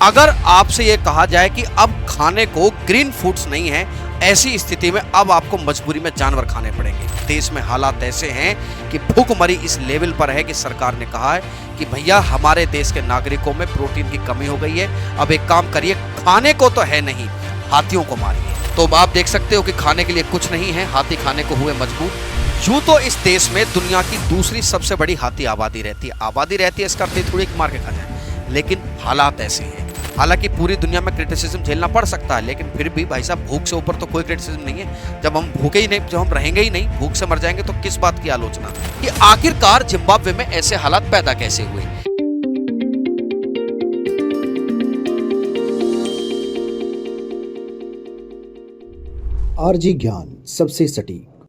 अगर आपसे ये कहा जाए कि अब खाने को ग्रीन फूड्स नहीं है, ऐसी स्थिति में अब आपको मजबूरी में जानवर खाने पड़ेंगे। देश में हालात ऐसे हैं कि भूखमरी इस लेवल पर है कि सरकार ने कहा है कि भैया हमारे देश के नागरिकों में प्रोटीन की कमी हो गई है, अब एक काम करिए, खाने को तो है नहीं, हाथियों को मारिए। तो आप देख सकते हो कि खाने के लिए कुछ नहीं है, हाथी खाने को हुए मजबूर। यूं तो इस देश में दुनिया की दूसरी सबसे बड़ी हाथी आबादी रहती है, इसका अर्थ थोड़ी मार के खा जाए, लेकिन हालात ऐसे हैं। हालांकि पूरी दुनिया में क्रिटिसिज्म झेलना पड़ सकता है, लेकिन फिर भी भाई साहब भूख से ऊपर तो कोई क्रिटिसिज्म नहीं है। जब हम भूखे ही नहीं, जब हम रहेंगे ही नहीं, भूख से मर जाएंगे, तो किस बात की आलोचना कि आखिरकार जिम्बाब्वे में ऐसे हालात पैदा कैसे हुए। आरजी ज्ञान सबसे सटीक।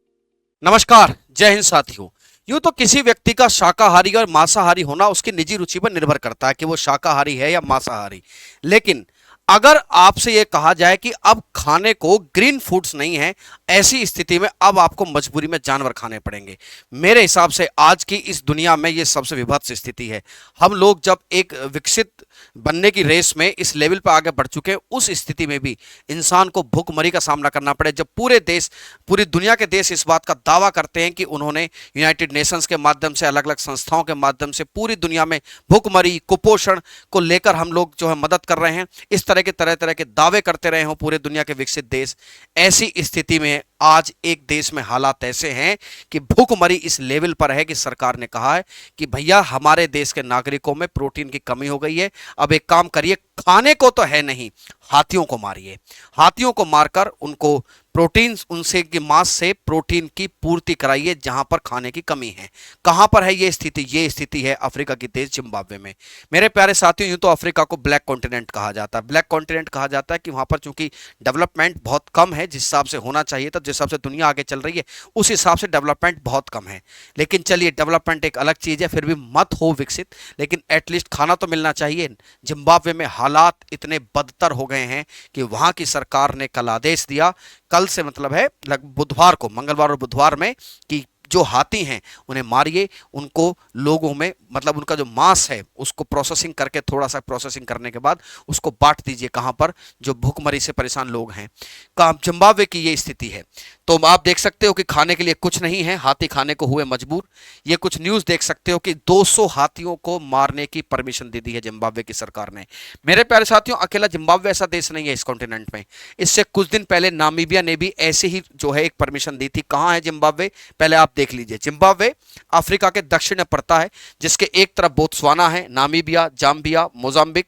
नमस्कार, जय हिंद साथियों। यूं तो किसी व्यक्ति का शाकाहारी और मांसाहारी होना उसकी निजी रुचि पर निर्भर करता है कि वो शाकाहारी है या मांसाहारी। लेकिन अगर आपसे ये कहा जाए कि अब खाने को ग्रीन फूड्स नहीं है, ऐसी स्थिति में अब आपको मजबूरी में जानवर खाने पड़ेंगे। मेरे हिसाब से आज की इस दुनिया में ये सबसे विभत्स स्थिति है। हम लोग जब एक विकसित बनने की रेस में इस लेवल पर आगे बढ़ चुके हैं, उस स्थिति में भी इंसान को भूखमरी का सामना करना पड़े। जब पूरी दुनिया के देश इस बात का दावा करते हैं कि उन्होंने यूनाइटेड नेशंस के माध्यम से, अलग अलग संस्थाओं के माध्यम से पूरी दुनिया में भूखमरी, कुपोषण को लेकर हम लोग जो है मदद कर रहे हैं, इस तरह तरह के दावे करते रहे हों पूरे दुनिया के विकसित देश। ऐसी स्थिति में आज एक देश में हालात ऐसे हैं कि भूखमरी इस लेवल पर है कि सरकार ने कहा है कि भैया हमारे देश के नागरिकों में प्रोटीन की कमी हो गई है, अब एक काम करिए, खाने को तो है नहीं, हाथियों को मारिए। हाथियों को मारकर उनको प्रोटीन, उनसे के मांस से प्रोटीन की पूर्ति कराइए जहां पर खाने की कमी है। कहां पर है ये स्थिति? ये स्थिति है अफ्रीका की देश जिम्बाब्वे में। मेरे प्यारे साथियों, यूं तो अफ्रीका को ब्लैक कॉन्टिनेंट कहा जाता है। ब्लैक कॉन्टिनेंट कहा जाता है कि वहां पर चूंकि डेवलपमेंट बहुत कम है, जिस हिसाब से होना चाहिए था, जिस हिसाब से दुनिया आगे चल रही है, उस हिसाब से डेवलपमेंट बहुत कम है। लेकिन चलिए, डेवलपमेंट एक अलग चीज है, फिर भी मत हो विकसित, लेकिन एटलीस्ट खाना तो मिलना चाहिए। जिम्बाब्वे में हालात इतने बदतर हो गए हैं कि वहां की सरकार ने कल आदेश दिया, कल से मतलब है बुधवार को, मंगलवार और बुधवार में, कि जो हाथी हैं उन्हें मारिए, उनको लोगों में मतलब उनका जो मांस है उसको प्रोसेसिंग करके, थोड़ा सा प्रोसेसिंग करने के बाद उसको बांट दीजिए कहां पर, जो भूखमरी से परेशान लोग हैं। जिम्बाब्वे की ये स्थिति है। तो आप देख सकते हो कि खाने के लिए कुछ नहीं है, हाथी खाने को हुए मजबूर। ये कुछ न्यूज़ देख सकते हो कि 200 हाथियों को मारने की परमिशन दे दी है जिम्बाब्वे की सरकार ने। मेरे प्यारे साथियों, अकेला जिम्बाब्वे ऐसा देश नहीं है इस कॉन्टिनेंट में। इससे कुछ दिन पहले नामीबिया ने भी ऐसे ही जो है एक परमिशन दी थी। कहां है जिम्बाब्वे? पहले आप देख लीजिए। जिम्बाब्वे अफ्रीका के दक्षिण में पड़ता है, जिसके एक तरफ बोत्सवाना है, नामीबिया, जाम्बिया, मोजाम्बिक,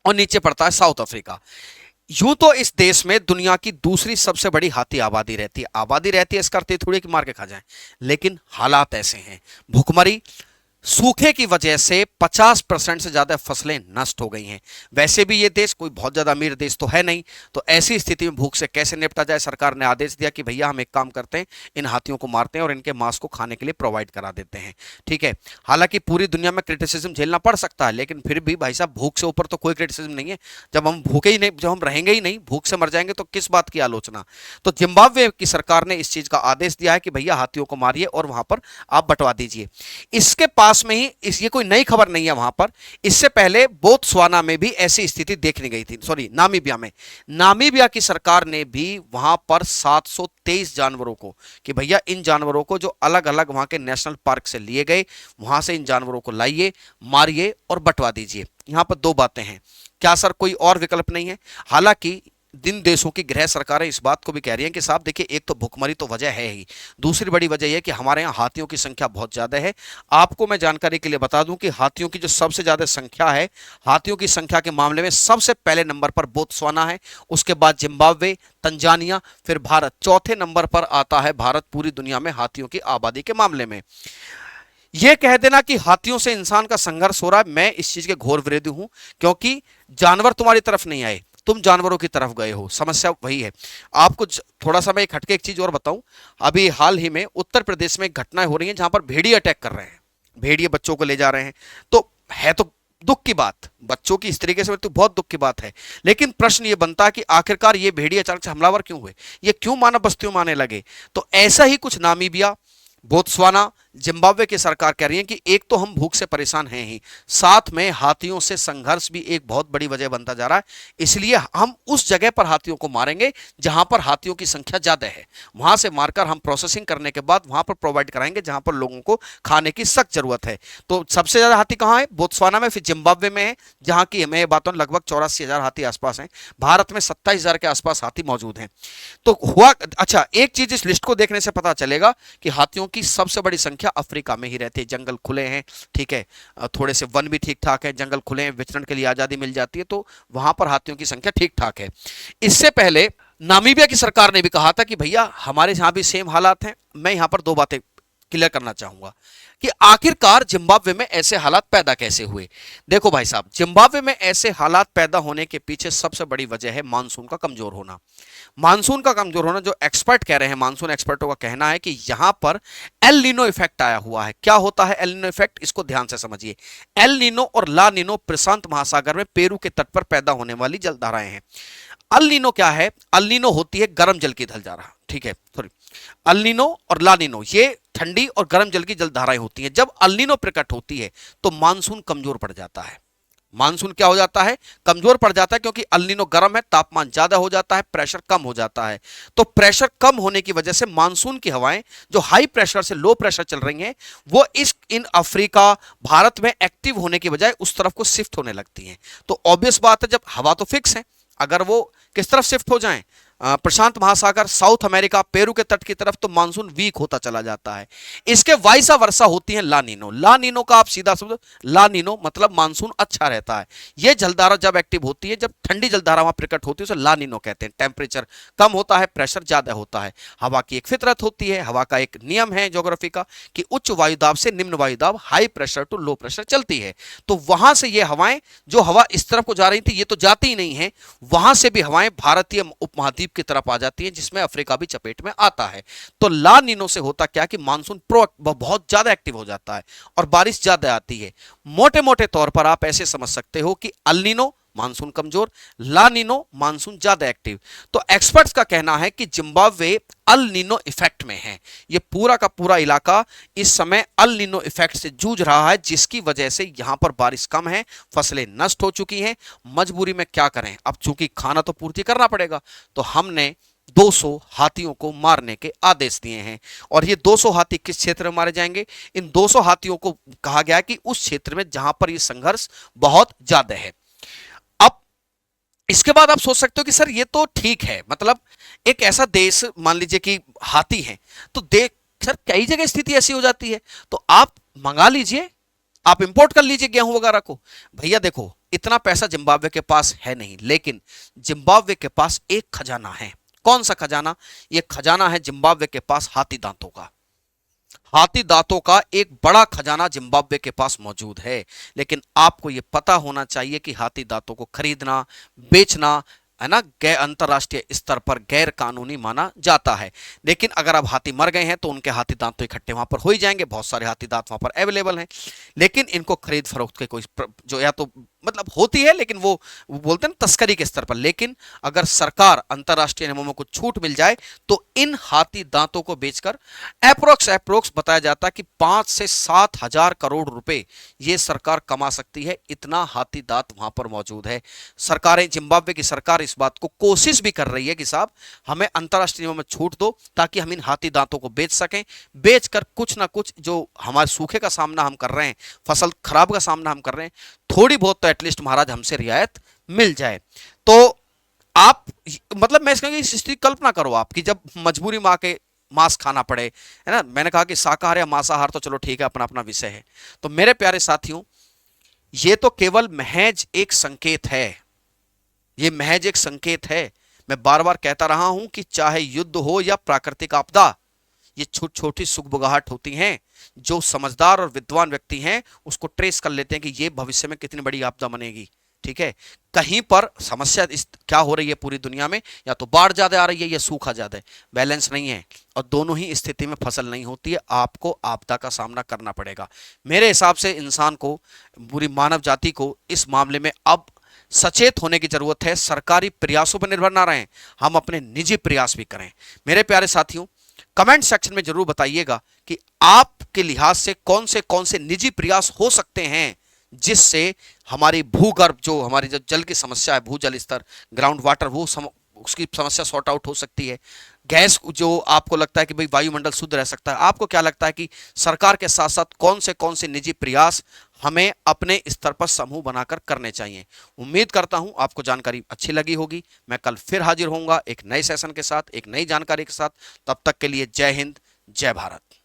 और नीचे पड़ता है साउथ अफ्रीका। यूं तो इस देश में दुनिया की दूसरी सबसे बड़ी हाथी आबादी रहती है, इसका अर्थ थोड़ी कि मार के खा जाए, लेकिन हालात ऐसे हैं। भूखमरी, सूखे की वजह से 50% से ज्यादा फसलें नष्ट हो गई हैं। वैसे भी ये देश कोई बहुत ज्यादा अमीर देश तो है नहीं, तो ऐसी स्थिति में भूख से कैसे निपटा जाए? सरकार ने आदेश दिया कि भैया हम एक काम करते हैं, इन हाथियों को मारते हैं और इनके मांस को खाने के लिए प्रोवाइड करा देते हैं। ठीक है, हालांकि पूरी दुनिया में क्रिटिसिज्म झेलना पड़ सकता है, लेकिन फिर भी भाई साहब भूख से ऊपर तो कोई क्रिटिसिज्म नहीं है। जब हम भूखे ही नहीं, जब हम रहेंगे ही नहीं, भूख से मर जाएंगे, तो किस बात की आलोचना। तो जिम्बाब्वे की सरकार ने इस चीज का आदेश दिया है कि भैया हाथियों को मारिए और वहां पर आप बंटवा दीजिए। इसके पास में ही ये कोई नई खबर नहीं है वहां पर, इससे पहले बोत्सवाना में भी ऐसी स्थिति देखने गई थी, सॉरी नामीबिया में। नामीबिया की सरकार ने भी वहां पर 723 जानवरों को, कि भैया इन जानवरों को जो अलग अलग वहां के नेशनल पार्क से लिए गए, वहां से इन जानवरों को लाइए, मारिए और बंटवा दीजिए। यहां पर दो बातें हैं, क्या सर कोई और विकल्प नहीं है? हालांकि जिन देशों की गृह सरकारें इस बात को भी कह रही हैं कि साहब देखिए, एक तो भूखमरी तो वजह है ही, दूसरी बड़ी वजह यह कि हमारे यहाँ हाथियों की संख्या बहुत ज्यादा है। आपको मैं जानकारी के लिए बता दूं कि हाथियों की जो सबसे ज्यादा संख्या है, हाथियों की संख्या के मामले में सबसे पहले नंबर पर बोत्सवाना है, उसके बाद जिम्बाब्वे, तंजानिया, फिर भारत। चौथे नंबर पर आता है भारत पूरी दुनिया में हाथियों की आबादी के मामले में। यह कह देना कि हाथियों से इंसान का संघर्ष हो रहा है, मैं इस चीज के घोर विरोधी हूं, क्योंकि जानवर तुम्हारी तरफ नहीं आए, तुम जानवरों की तरफ गए हो। समस्या वही है। आपको थोड़ा सा मैं एक हटके एक चीज और बताऊं, अभी हाल ही में उत्तर प्रदेश में घटनाएं हो रही हैं जहां पर भेड़िए अटैक कर रहे हैं, भेड़िए बच्चों को ले जा रहे हैं। तो है तो दुख की बात, बच्चों की इस तरीके से तो बहुत दुख की बात है, लेकिन प्रश्न ये बनता है कि आखिरकार ये भेड़िए अचानक से हमलावर क्यों हुए, ये क्यों मानव बस्तियों में आने लगे? तो ऐसा ही कुछ नामीबिया, बोत्सवाना, जिम्बाब्वे की सरकार कह रही है कि एक तो हम भूख से परेशान हैं ही, साथ में हाथियों से संघर्ष भी एक बहुत बड़ी वजह बनता जा रहा है। इसलिए हम उस जगह पर हाथियों को मारेंगे जहां पर हाथियों की संख्या ज्यादा है, वहां से मारकर हम प्रोसेसिंग करने के बाद वहां पर प्रोवाइड कराएंगे जहां पर लोगों को खाने की सख्त जरूरत है। तो सबसे ज्यादा हाथी कहां है? बोत्सवाना में, फिर जिम्बाब्वे में है, जहां की मैं बात हूं लगभग 84,000 हाथी आसपास हैं। भारत में 27,000 के आसपास हाथी मौजूद हैं। तो हुआ अच्छा, एक चीज इस लिस्ट को देखने से पता चलेगा कि हाथियों की सबसे बड़ी संख्या अफ्रीका में ही रहती है। जंगल खुले हैं, ठीक है, थोड़े से वन भी ठीक ठाक है, जंगल खुले हैं, विचरण के लिए आजादी मिल जाती है, तो वहां पर हाथियों की संख्या ठीक ठाक है। इससे पहले नामीबिया की सरकार ने भी कहा था कि भैया हमारे यहां भी सेम हालात हैं। मैं यहां पर दो बातें क्लियर करना चाहूंगा कि आखिरकार जिम्बाब्वे में ऐसे हालात पैदा कैसे हुए। देखो भाई साहब, जिम्बाब्वे में ऐसे हालात पैदा होने के पीछे सबसे बड़ी वजह है मानसून का कमजोर होना। मानसून का कमजोर होना, जो एक्सपर्ट कह रहे हैं, मानसून एक्सपर्टों का कहना है कि यहां पर एल नीनो इफेक्ट आया हुआ है। क्या होता है एल नीनो इफेक्ट, इसको ध्यान से समझिए। एल नीनो और ला नीनो प्रशांत महासागर में पेरू के तट पर पैदा होने वाली जलधाराएं हैं। अल नीनो क्या है? अल नीनो होती है गर्म जल की जलधारा, ठीक है, सॉरी, अल नीनो और ला नीनो ये ठंडी और गर्म जल की जलधाराएं होती हैं। जब अल नीनो प्रकट होती है तो मानसून कमजोर पड़ जाता है। मानसून क्या हो जाता है? कमजोर पड़ जाता है, क्योंकि अल नीनो गर्म है, तापमान ज्यादा हो जाता है, प्रेशर कम हो जाता है। तो प्रेशर कम होने की वजह से मानसून की हवाएं जो हाई प्रेशर से लो प्रेशर चल रही हैं, वो इन अफ्रीका, भारत में एक्टिव होने की बजाय उस तरफ को शिफ्ट होने लगती हैं। तो ऑब्वियस बात है, जब हवा तो फिक्स है, अगर वो किस तरफ शिफ्ट हो जाएं, प्रशांत महासागर, साउथ अमेरिका, पेरू के तट की तरफ, तो मानसून वीक होता चला जाता है। इसके वाइसा वर्षा होती है ला नीनो। ला नीनो का आप सीधा समझो, ला नीनो मतलब मानसून अच्छा रहता है। यह जलधारा जब एक्टिव होती है, जब ठंडी जलधारा वहां प्रकट होती है, उसे ला नीनो कहते हैं। टेम्परेचर कम होता है, प्रेशर ज्यादा होता है। हवा की एक फितरत होती है, हवा का एक नियम है ज्योग्राफी का कि उच्च वायुदाब से निम्न वायुदाब, high pressure to low pressure चलती है। तो वहां से ये हवाएं, जो हवा इस तरफ को जा रही थी, ये तो जाती ही नहीं है, वहां से भी हवाएं भारतीय उपमहाद्वीप की तरफ आ जाती है, जिसमें अफ्रीका भी चपेट में आता है। तो ला नीनो से होता क्या कि मानसून बहुत ज्यादा एक्टिव हो जाता है और बारिश ज्यादा आती है। मोटे मोटे तौर पर आप ऐसे समझ सकते हो कि अल नीनो मानसून कमजोर, ला नीनो मानसून ज्यादा एक्टिव। तो एक्सपर्ट्स का कहना है कि जिम्बाब्वे अल नीनो इफेक्ट में है। यह पूरा का पूरा इलाका इस समय अल नीनो इफेक्ट से जूझ रहा है, जिसकी वजह से यहां पर बारिश कम है, फसलें नष्ट हो चुकी हैं। मजबूरी में क्या करें, अब चूंकि खाना तो पूर्ति करना पड़ेगा, तो हमने 200 हाथियों को मारने के आदेश दिए हैं। और ये 200 हाथी किस क्षेत्र में मारे जाएंगे? इन 200 हाथियों को कहा गया कि उस क्षेत्र में जहां पर यह संघर्ष बहुत ज्यादा है। अब इसके बाद आप सोच सकते हो कि सर ये तो ठीक है, मतलब एक ऐसा देश मान लीजिए कि हाथी है, तो देख सर कई जगह स्थिति ऐसी हो जाती है, तो आप मंगा लीजिए, आप इंपोर्ट कर लीजिए गेहूं वगैरह को। भैया देखो, इतना पैसा जिम्बाब्वे के पास है नहीं, लेकिन जिम्बाब्वे के पास एक खजाना है। कौन सा खजाना? यह खजाना है जिम्बाब्वे के पास हाथी दांतों का। हाथी दांतों का एक बड़ा खजाना जिम्बाब्वे के पास मौजूद है। लेकिन आपको यह पता होना चाहिए कि हाथी दांतों को खरीदना, बेचना, है ना, अंतरराष्ट्रीय स्तर पर गैर कानूनी माना जाता है। लेकिन अगर अब हाथी मर गए हैं तो उनके हाथी दांत तो इकट्ठे वहां पर हो ही जाएंगे, बहुत सारे हाथी दांत वहां पर अवेलेबल हैं। लेकिन इनको खरीद फरोख्त के कोई जो या तो मतलब होती है, लेकिन वो बोलते हैं तस्करी के स्तर पर। लेकिन अगर सरकार अंतरराष्ट्रीय नियमों में कुछ छूट मिल जाए तो इन हाथी दांतों को बेचकर अप्रोक्स बताया जाता है कि 5 से 7 हजार करोड़ रुपए ये सरकार कमा सकती है। इतना हाथी दांत वहां पर मौजूद है। सरकारें, जिम्बाब्वे की सरकार इस बात को कोशिश भी कर रही है कि साहब हमें अंतरराष्ट्रीय नियमों में छूट दो, ताकि हम इन हाथी दांतों को बेच सकें। बेचकर कुछ ना कुछ जो हमारे सूखे का सामना हम कर रहे हैं, फसल खराब का सामना हम कर रहे हैं, थोड़ी बहुत तो एटलीस्ट महाराज हमसे रियायत मिल जाए। तो आप मतलब मैं इसका स्थिति कल्पना करो आपकी, जब मजबूरी में आके मांस खाना पड़े, है ना। मैंने कहा कि शाकाहार या मांसाहार तो चलो ठीक है, अपना अपना विषय है। तो मेरे प्यारे साथियों, ये तो केवल महज एक संकेत है, ये महज एक संकेत है। मैं बार बार कहता रहा हूं कि चाहे युद्ध हो या प्राकृतिक आपदा, ये छोटी छोटी सुगबुगाहट होती हैं। जो समझदार और विद्वान व्यक्ति हैं उसको ट्रेस कर लेते हैं कि ये भविष्य में कितनी बड़ी आपदा बनेगी, ठीक है। कहीं पर समस्या क्या हो रही है पूरी दुनिया में, या तो बाढ़ ज्यादा आ रही है या सूखा ज्यादा है, बैलेंस नहीं है, और दोनों ही स्थिति में फसल नहीं होती है, आपको आपदा का सामना करना पड़ेगा। मेरे हिसाब से इंसान को, पूरी मानव जाति को इस मामले में अब सचेत होने की जरूरत है। सरकारी प्रयासों पर निर्भर ना रहें, हम अपने निजी प्रयास भी करें। मेरे प्यारे साथियों, कमेंट सेक्शन में जरूर बताइएगा कि आपके लिहाज से कौन से निजी प्रयास हो सकते हैं जिससे हमारी भूगर्भ, जो हमारी जो जल की समस्या है, भूजल स्तर, ग्राउंड वाटर, उसकी समस्या सॉर्ट आउट हो सकती है। गैस, जो आपको लगता है कि भाई वायुमंडल शुद्ध रह सकता है, आपको क्या लगता है कि सरकार के साथ साथ कौन से निजी प्रयास हमें अपने स्तर पर समूह बनाकर करने चाहिए। उम्मीद करता हूं आपको जानकारी अच्छी लगी होगी। मैं कल फिर हाजिर होऊंगा एक नए सेशन के साथ, एक नई जानकारी के साथ। तब तक के लिए जय हिंद, जय भारत।